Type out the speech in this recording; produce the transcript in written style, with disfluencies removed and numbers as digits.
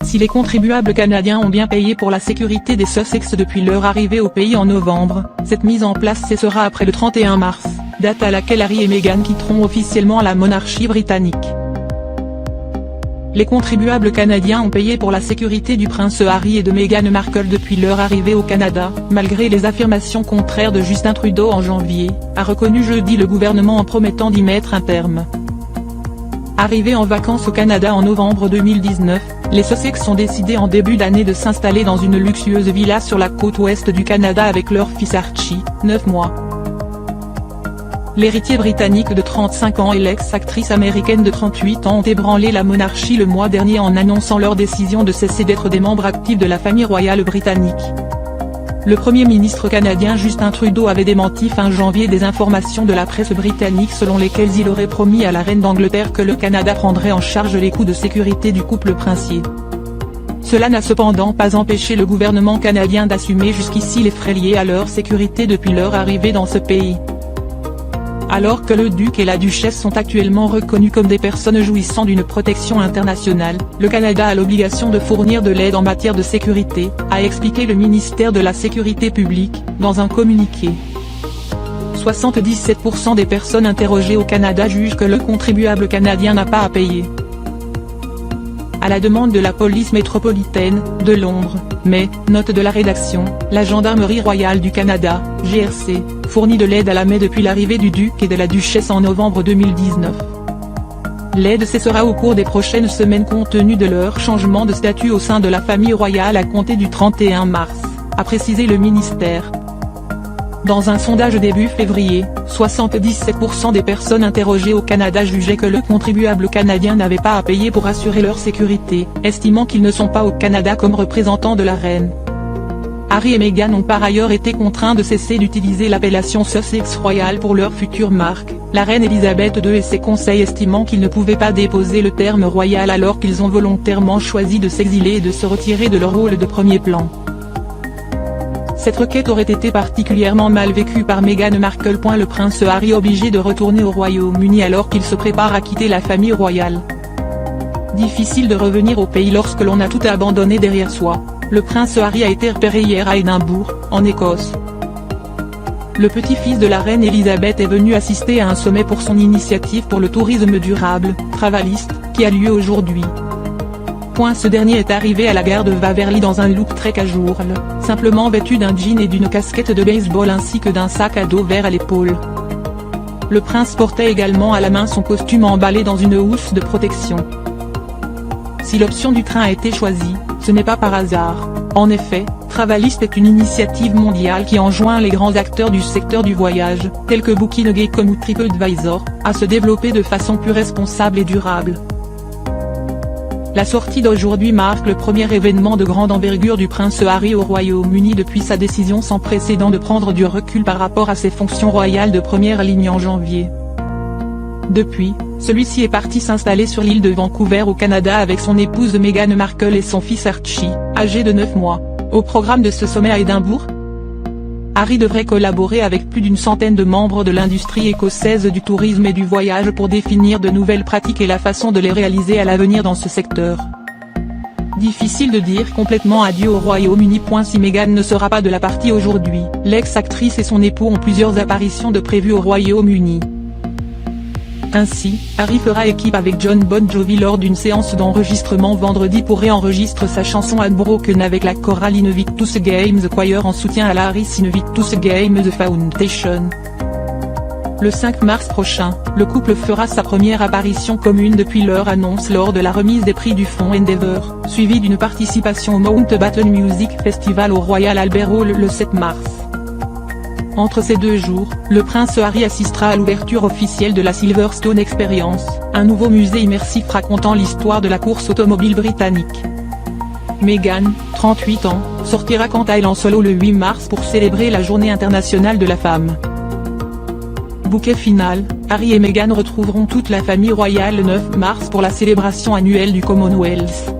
Si les contribuables canadiens ont bien payé pour la sécurité des Sussex depuis leur arrivée au pays en novembre, cette mise en place cessera après le 31 mars, date à laquelle Harry et Meghan quitteront officiellement la monarchie britannique. Les contribuables canadiens ont payé pour la sécurité du prince Harry et de Meghan Markle depuis leur arrivée au Canada, malgré les affirmations contraires de Justin Trudeau en janvier, a reconnu jeudi le gouvernement en promettant d'y mettre un terme. Arrivés en vacances au Canada en novembre 2019, les Sussex ont décidé en début d'année de s'installer dans une luxueuse villa sur la côte ouest du Canada avec leur fils Archie, 9 mois. L'héritier britannique de 35 ans et l'ex-actrice américaine de 38 ans ont ébranlé la monarchie le mois dernier en annonçant leur décision de cesser d'être des membres actifs de la famille royale britannique. Le Premier ministre canadien Justin Trudeau avait démenti fin janvier des informations de la presse britannique selon lesquelles il aurait promis à la reine d'Angleterre que le Canada prendrait en charge les coûts de sécurité du couple princier. Cela n'a cependant pas empêché le gouvernement canadien d'assumer jusqu'ici les frais liés à leur sécurité depuis leur arrivée dans ce pays. Alors que le duc et la duchesse sont actuellement reconnus comme des personnes jouissant d'une protection internationale, le Canada a l'obligation de fournir de l'aide en matière de sécurité, a expliqué le ministère de la Sécurité publique, dans un communiqué. 77% des personnes interrogées au Canada jugent que le contribuable canadien n'a pas à payer. À la demande de la police métropolitaine de Londres, mais, note de la rédaction, la Gendarmerie royale du Canada, GRC, fournit de l'aide à la mai depuis l'arrivée du duc et de la duchesse en novembre 2019. L'aide cessera au cours des prochaines semaines compte tenu de leur changement de statut au sein de la famille royale à compter du 31 mars, a précisé le ministère. Dans un sondage début février, 77% des personnes interrogées au Canada jugeaient que le contribuable canadien n'avait pas à payer pour assurer leur sécurité, estimant qu'ils ne sont pas au Canada comme représentants de la reine. Harry et Meghan ont par ailleurs été contraints de cesser d'utiliser l'appellation Sussex Royal pour leur future marque, la reine Elisabeth II et ses conseils estimant qu'ils ne pouvaient pas déposer le terme royal alors qu'ils ont volontairement choisi de s'exiler et de se retirer de leur rôle de premier plan. Cette requête aurait été particulièrement mal vécue par Meghan Markle. Le prince Harry obligé de retourner au Royaume-Uni alors qu'il se prépare à quitter la famille royale. Difficile de revenir au pays lorsque l'on a tout abandonné derrière soi. Le prince Harry a été repéré hier à Édimbourg, en Écosse. Le petit-fils de la reine Elisabeth est venu assister à un sommet pour son initiative pour le tourisme durable, Travalist, qui a lieu aujourd'hui. Ce dernier est arrivé à la gare de Waverly dans un look très casual, simplement vêtu d'un jean et d'une casquette de baseball ainsi que d'un sac à dos vert à l'épaule. Le prince portait également à la main son costume emballé dans une housse de protection. Si l'option du train a été choisie, ce n'est pas par hasard. En effet, Travalist est une initiative mondiale qui enjoint les grands acteurs du secteur du voyage, tels que Booking.com ou TripAdvisor, à se développer de façon plus responsable et durable. La sortie d'aujourd'hui marque le premier événement de grande envergure du prince Harry au Royaume-Uni depuis sa décision sans précédent de prendre du recul par rapport à ses fonctions royales de première ligne en janvier. Depuis, celui-ci est parti s'installer sur l'île de Vancouver au Canada avec son épouse Meghan Markle et son fils Archie, âgé de 9 mois. Au programme de ce sommet à Édimbourg, Harry devrait collaborer avec plus d'une centaine de membres de l'industrie écossaise du tourisme et du voyage pour définir de nouvelles pratiques et la façon de les réaliser à l'avenir dans ce secteur. Difficile de dire complètement adieu au Royaume-Uni. Si Meghan ne sera pas de la partie aujourd'hui, l'ex-actrice et son époux ont plusieurs apparitions de prévues au Royaume-Uni. Ainsi, Harry fera équipe avec Jon Bon Jovi lors d'une séance d'enregistrement vendredi pour réenregistrer sa chanson Heartbroken avec la chorale Invictus Games Choir en soutien à la Harris Invictus Games Foundation. Le 5 mars prochain, le couple fera sa première apparition commune depuis leur annonce lors de la remise des prix du fonds Endeavour, suivie d'une participation au Mountbatten Music Festival au Royal Albert Hall le 7 mars. Entre ces deux jours, le prince Harry assistera à l'ouverture officielle de la Silverstone Experience, un nouveau musée immersif racontant l'histoire de la course automobile britannique. Meghan, 38 ans, sortira quant à elle en solo le 8 mars pour célébrer la Journée internationale de la femme. Bouquet final, Harry et Meghan retrouveront toute la famille royale le 9 mars pour la célébration annuelle du Commonwealth.